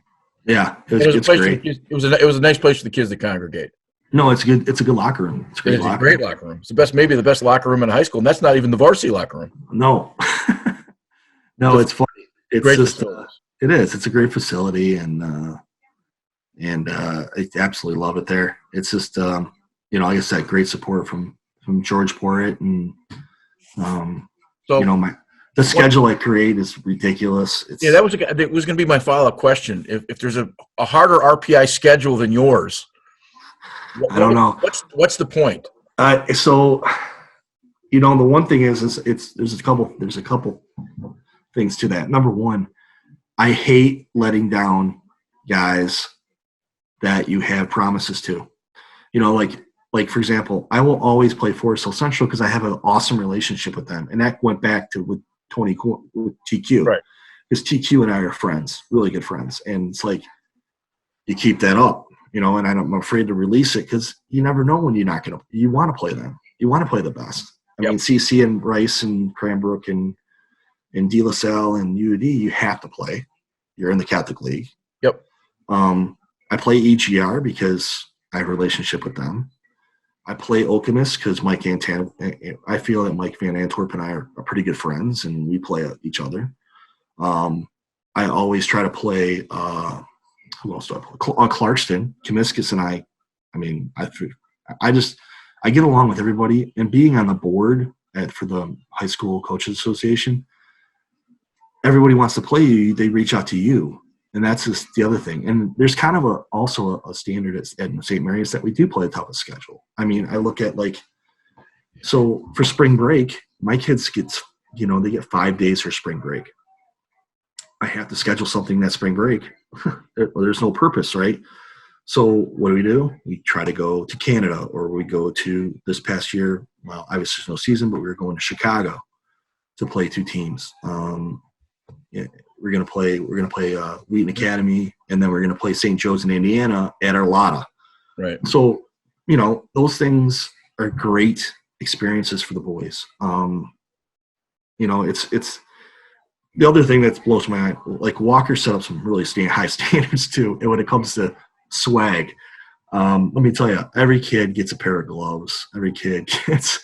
Yeah, And it was a it's place for the great. kids. It was a nice place for the kids to congregate. No, it's good. It's a good locker room. It's a And great it's a locker great room. locker room. It's maybe the best locker room in high school, and that's not even the varsity locker room. No, no, It's it's funny. It's great just facilities. it is. It's a great facility, and I absolutely love it there. It's just like I said, great support from George Porritt, and So, my the what? schedule I create is ridiculous. Yeah, that was going to be my follow up question. If there's a harder RPI schedule than yours, I don't know. what's the point? So the one thing is there's a couple things to that. Number one, I hate letting down guys that you have promises to. Like for example, I will always play Forest Hill Central because I have an awesome relationship with them, and that went back to with TQ, Right. because TQ and I are friends, really good friends, and it's like you keep that up, and I'm afraid to release it because you never know when you're not gonna. You want to play them, you want to play the best. I mean, CC and Rice and Cranbrook and De La Salle and UD, you have to play. You're in the Catholic League. Yep. I play EGR because I have a relationship with them. I play Okemos because Mike Antan. I feel that Mike Van Antwerp and I are pretty good friends, and we play each other. I always try to play. Who else do I play? Clarkston, Comiscus, and I. I mean, I get along with everybody, and being on the board for the High School Coaches Association, everybody wants to play you. They reach out to you. And that's just the other thing. And there's kind of also a standard at St. Mary's that we do play a toughest schedule. I mean, I look at so for spring break, my kids they get 5 days for spring break. I have to schedule something that spring break. There's no purpose, right? So what do? We try to go to Canada, or we go to this past year. Well, obviously there's no season, but we were going to Chicago to play 2 teams. We're gonna play Wheaton Academy, and then we're gonna play St. Joe's in Indiana at Arlotta. Right. So, those things are great experiences for the boys. It's the other thing that blows my mind. Like Walker set up some really high standards too, and when it comes to swag. Let me tell you, every kid gets a pair of gloves. Every kid gets,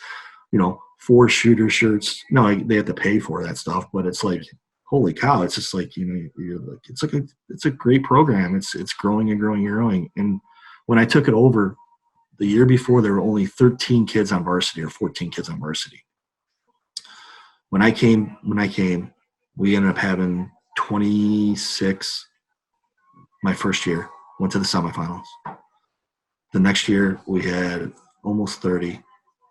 4 shooter shirts. No, they have to pay for that stuff, but it's like, holy cow! It's just like you're like it's a great program. It's growing and growing and growing. And when I took it over, the year before there were only 13 kids on varsity or 14 kids on varsity. When I came, we ended up having 26. My first year went to the semifinals. The next year we had almost 30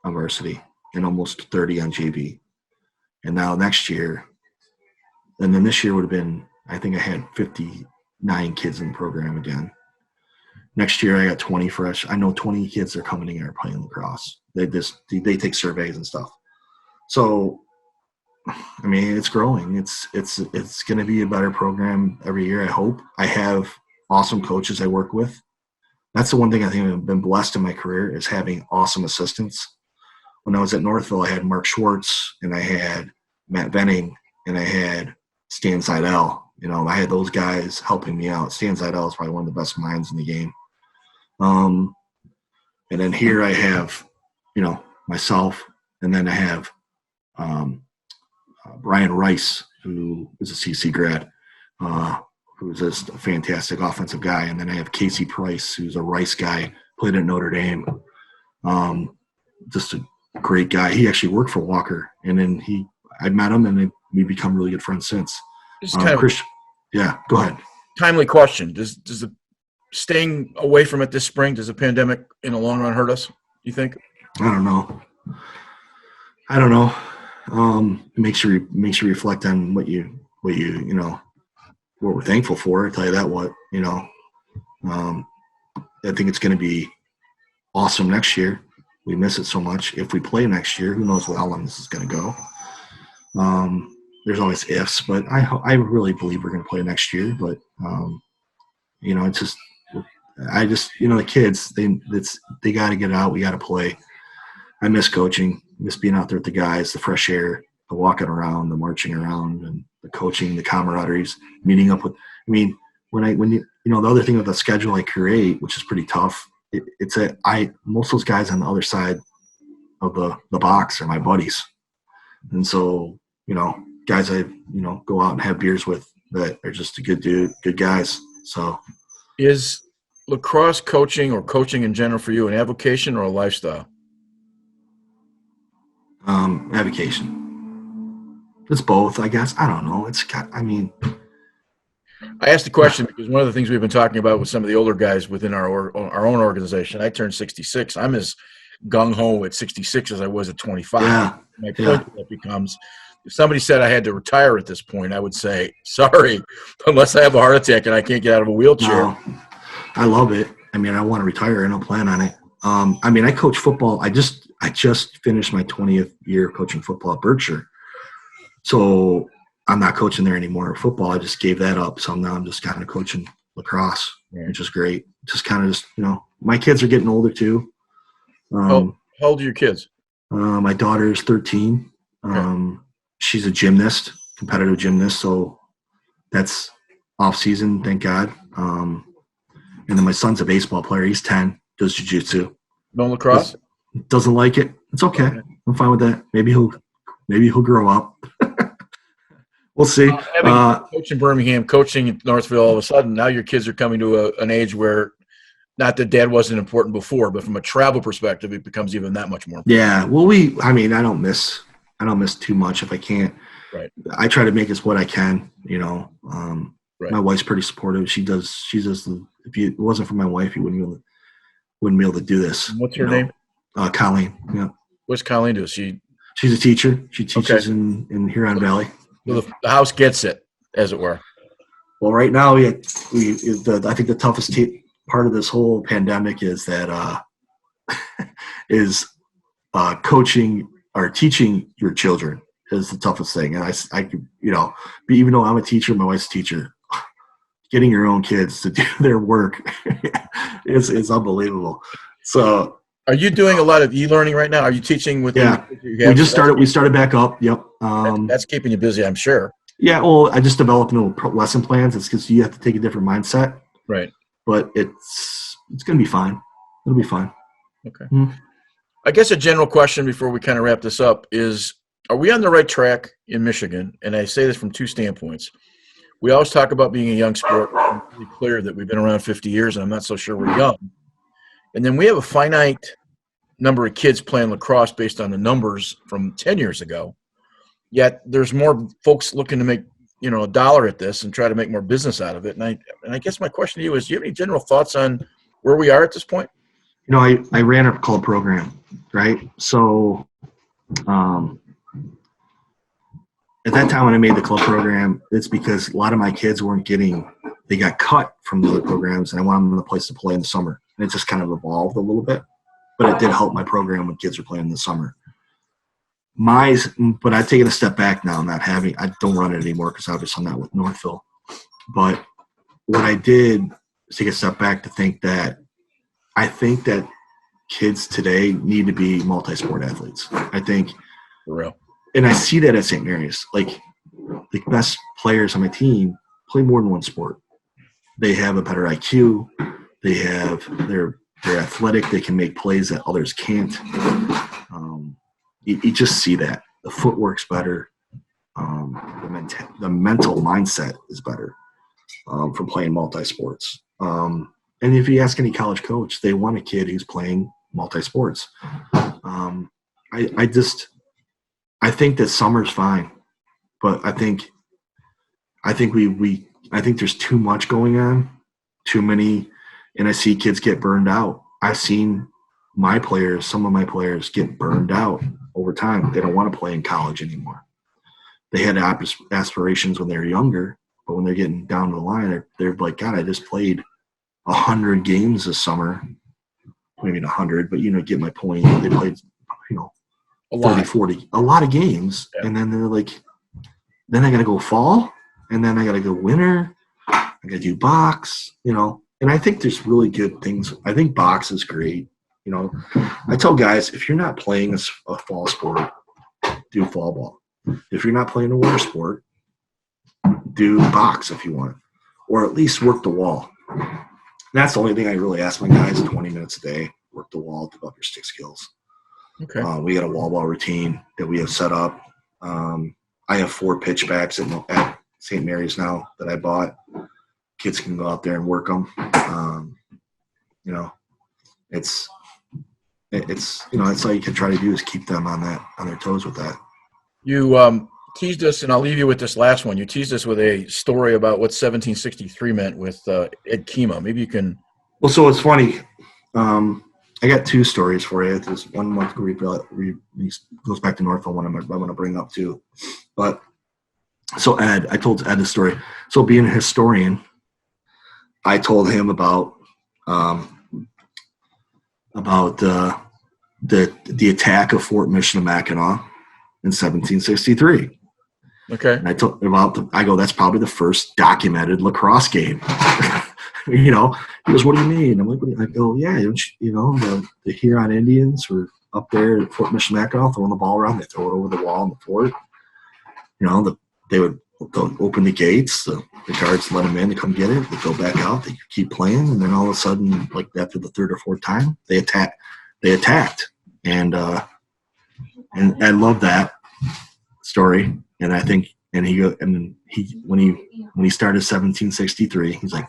on varsity and almost 30 on JV. And now next year. And then this year would have been, I think I had 59 kids in the program again. Next year I got 20 fresh. I know 20 kids are coming in here playing lacrosse. They take surveys and stuff. So, I mean, it's growing. It's going to be a better program every year, I hope. I have awesome coaches I work with. That's the one thing I think I've been blessed in my career is having awesome assistants. When I was at Northville, I had Mark Schwartz, and I had Matt Venning, and I had Stan Seidel. I had those guys helping me out. Stan Seidel is probably one of the best minds in the game. And then here I have, myself, and then I have Brian Rice, who is a CC grad, who's just a fantastic offensive guy. And then I have Casey Price, who's a Rice guy, played at Notre Dame. Just a great guy. He actually worked for Walker, and then I met him, and we become really good friends since. Yeah, go ahead. Timely question. Does the staying away from it this spring, does the pandemic in the long run hurt us, you think? I don't know. It makes you reflect on what we're thankful for. I tell you that I think it's going to be awesome next year. We miss it so much. If we play next year, who knows how long this is going to go. There's always ifs, but I really believe we're going to play next year. But it's just the kids they got to get out. We got to play. I miss coaching. Miss being out there with the guys, the fresh air, the walking around, the marching around, and the coaching, the camaraderies, meeting up with. I mean, when the other thing with the schedule I create, which is pretty tough, most of those guys on the other side of the box are my buddies. And so, guys I, go out and have beers with that are just a good guys. So Is lacrosse coaching or coaching in general for you an avocation or a lifestyle? avocation. It's both, I guess. I don't know. I asked the question because one of the things we've been talking about with some of the older guys within our own organization, I turned 66. I'm as gung-ho at 66 as I was at 25. Yeah. My point that becomes, if somebody said I had to retire at this point, I would say, sorry, unless I have a heart attack and I can't get out of a wheelchair. No, I love it. I want to retire. I don't plan on it. I coach football. I just finished my 20th year of coaching football at Berkshire. So I'm not coaching there anymore at football. I just gave that up. So now I'm just kind of coaching lacrosse, which is great. My kids are getting older too. How old are your kids? My daughter is 13. Okay. She's a gymnast, competitive gymnast. So that's off season, thank God. And then my son's a baseball player. He's 10, does jiu-jitsu. No lacrosse? Doesn't like it. It's okay. I'm fine with that. Maybe he'll grow up. We'll see. Coaching Birmingham, coaching in Northville, all of a sudden, now your kids are coming to an age where, not that dad wasn't important before, but from a travel perspective, it becomes even that much more important. Yeah. Well, I don't miss too much if I can't. Right. I try to make it what I can, Right. My wife's pretty supportive. She does if it wasn't for my wife, you wouldn't be able to do this. What's her name? Colleen. Yeah. What's Colleen do? She's a teacher. She teaches in Huron Valley. So the house gets it, as it were. Well, right now, I think the toughest part of this whole pandemic is that coaching or teaching your children is the toughest thing. And I could, even though I'm a teacher, my wife's a teacher, getting your own kids to do their work is unbelievable. So, are you doing a lot of e-learning right now? Are you teaching with? Yeah, we started back up. Yep. That's keeping you busy, I'm sure. Yeah. Well, I just developed lesson plans. It's because you have to take a different mindset. Right. But it's going to be fine. It'll be fine. Okay. Mm-hmm. I guess a general question before we kind of wrap this up is, are we on the right track in Michigan? And I say this from two standpoints. We always talk about being a young sport. I'm really clear that we've been around 50 years, and I'm not so sure we're young. And then we have a finite number of kids playing lacrosse based on the numbers from 10 years ago. Yet there's more folks looking to make, a dollar at this and try to make more business out of it. And I guess my question to you is, do you have any general thoughts on where we are at this point? I ran a club program, right? So at that time when I made the club program, it's because a lot of my kids they got cut from the other programs, and I wanted them a place to play in the summer. And it just kind of evolved a little bit, but it did help my program when kids were playing in the summer. But I've taken a step back now. I don't run it anymore because obviously I'm not with Northville. But what I did is take a step back to think that I think that kids today need to be multi-sport athletes. I think, for real, and I see that at St. Mary's. Like the best players on my team play more than one sport. They have a better IQ. They're athletic. They can make plays that others can't. You just see that the footwork's better. The mental mindset is better from playing multi-sports. And if you ask any college coach, they want a kid who's playing multi-sports. I think that summer's fine, but I think there's too much going on, too many, and I see kids get burned out. I've seen some of my players get burned out over time. They don't want to play in college anymore. They had aspirations when they were younger, but when they're getting down the line, they're like, God, I just played 100 games this summer. Maybe not 100, but get my point. They played, 30, 40, a lot of games. Yeah. And then they're like, then I got to go fall, and then I got to go winter. I got to do box, And I think there's really good things. I think box is great. I tell guys, if you're not playing a fall sport, do fall ball. If you're not playing a water sport, do box if you want, or at least work the wall. That's the only thing I really ask my guys, 20 minutes a day, work the wall, develop your stick skills. Okay. We got a wall ball routine that we have set up. I have 4 pitchbacks at St. Mary's now that I bought. Kids can go out there and work them. It's that's all you can try to do is keep them on their toes with that. You teased us, and I'll leave you with this last one. You teased us with a story about what 1763 meant with Ed Kema. Maybe you can. Well, so it's funny. I got 2 stories for you. There's one month goes back to Northville, one I'm going to bring up too. But so Ed, I told Ed the story. So being a historian, I told him about the attack of Fort Mhslca in 1763. Okay. And I told about I go, that's probably the first documented lacrosse game. He goes, what do you mean? I'm like, I go, yeah, the Huron Indians were up there at Fort Mhslca throwing the ball around. They throw it over the wall in the fort. They would go open the gates. The guards let them in to come get it. They go back out. They keep playing, and then all of a sudden, like after the 3rd or 4th time, they attacked. And I love that story. And I think, when he started 1763, he's like,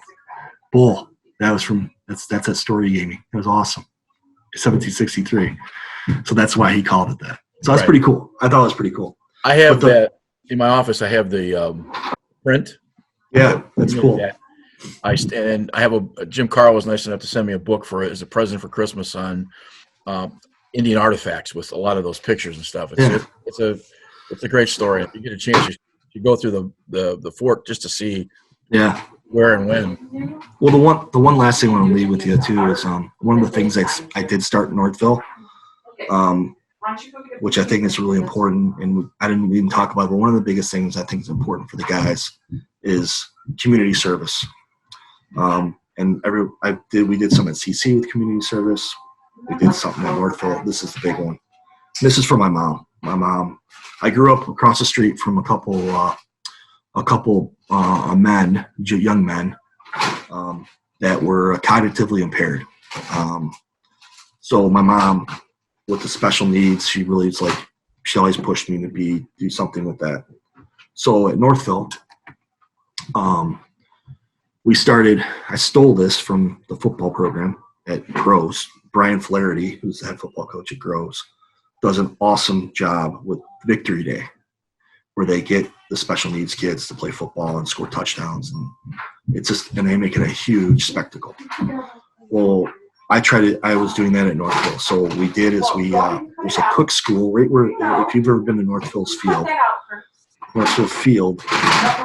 "Bull, that's that story you gave me. It was awesome." 1763. So that's why he called it that. So that's pretty cool. I thought it was pretty cool. I have that in my office. I have the print. Yeah, that's cool. And I have Jim Carl was nice enough to send me a book for it as a present for Christmas on Indian artifacts with a lot of those pictures and stuff. It's a great story. If you get a chance, you go through the fort just to see where and when. Well, the one last thing I want to leave with you too is one of the things I did start in Northville, which I think is really important, and I didn't even talk about it, but one of the biggest things I think is important for the guys is community service. We did some at CC with community service. We did something at Northville. This is the big one. This is for my mom. I grew up across the street from a couple men, young men, that were cognitively impaired. So my mom, with the special needs, she always pushed me to do something with that. So at Northville, I stole this from the football program at Groves. Brian Flaherty, who's the head football coach at Groves, does an awesome job with Victory Day, where they get the special needs kids to play football and score touchdowns, and they make it a huge spectacle. Well, I was doing that at Northville. So what we did is there's a cook school right where, if you've ever been to Northville Field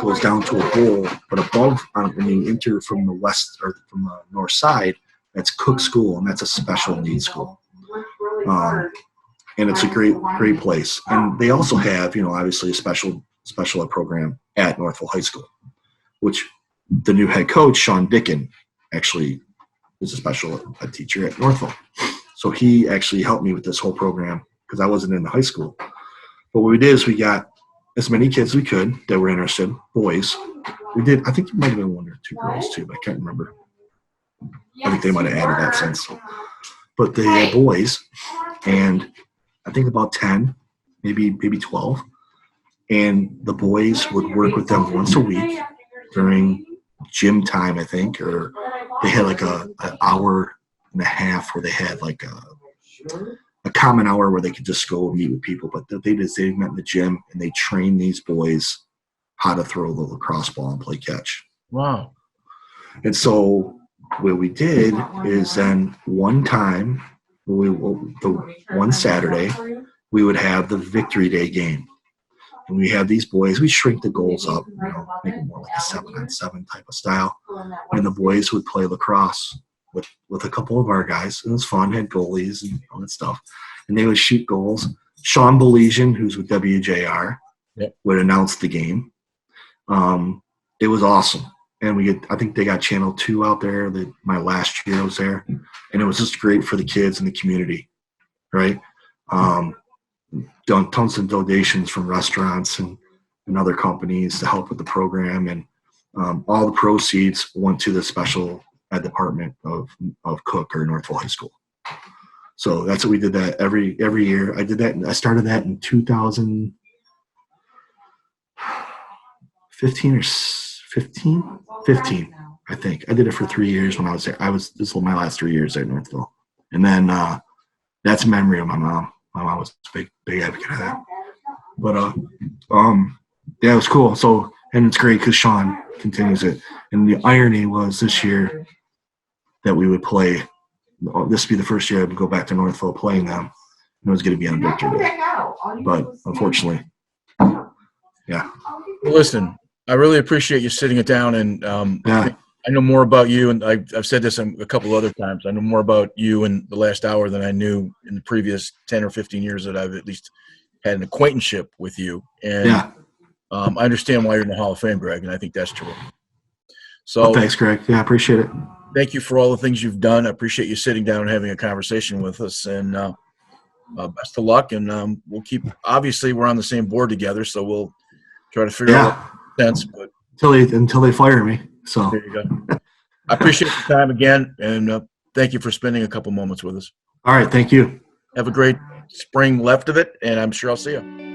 goes down to a bowl, but above, when you enter from the west or from the north side, that's Cook School, and that's a special needs school. And it's a great place. And they also have, obviously a special ed program at Northville High School, which the new head coach, Sean Dickin, actually is a special ed teacher at Northville. So he actually helped me with this whole program because I wasn't in the high school. But what we did is we got as many kids as we could that were interested, boys. We did, I think it might have been 1 or 2 girls too, but I can't remember. I think they might have added that since. But they had boys, and I think about 10, maybe 12. And the boys would work with them once a week during gym time, I think, or they had like an hour and a half where they had like a common hour where they could just go meet with people. But they met in the gym, and they trained these boys how to throw the lacrosse ball and play catch. Wow. And so what we did is then one time, one Saturday, we would have the Victory Day game. And we have these boys, we shrink the goals up, make it more like a 7-on-7 type of style. And the boys would play lacrosse with a couple of our guys. It was fun, had goalies and all that stuff. And they would shoot goals. Sean Belesian, who's with WJR, would announce the game. It was awesome. And I think they got Channel 2 out there. My last year I was there. And it was just great for the kids and the community, right? Done tons of donations from restaurants and other companies to help with the program. And all the proceeds went to the special ed department of Cook or Northville High School. So that's what we did that every year. I did that. I started that in 2015 or 15, I think. I did it for 3 years when I was there. This was my last 3 years at Northville. And then that's a memory of my mom. My mom was a big advocate of that. But yeah, it was cool. So, and it's great because Sean continues it. And the irony was this year that we would play. This would be the first year I would go back to Northville playing them. And it was going to be on Victory Day. But unfortunately, yeah. Well, listen, I really appreciate you sitting it down, and I know more about you, and I've said this a couple other times. I know more about you in the last hour than I knew in the previous 10 or 15 years that I've at least had an acquaintanceship with you. And I understand why you're in the Hall of Fame, Greg, and I think that's true. So thanks, Greg. Yeah, I appreciate it. Thank you for all the things you've done. I appreciate you sitting down and having a conversation with us, and best of luck. And we'll keep, obviously we're on the same board together, so we'll try to figure out sense, but until they fire me. So there you go. I appreciate your time again, and thank you for spending a couple moments with us. All right, thank you. Have a great spring left of it, and I'm sure I'll see you.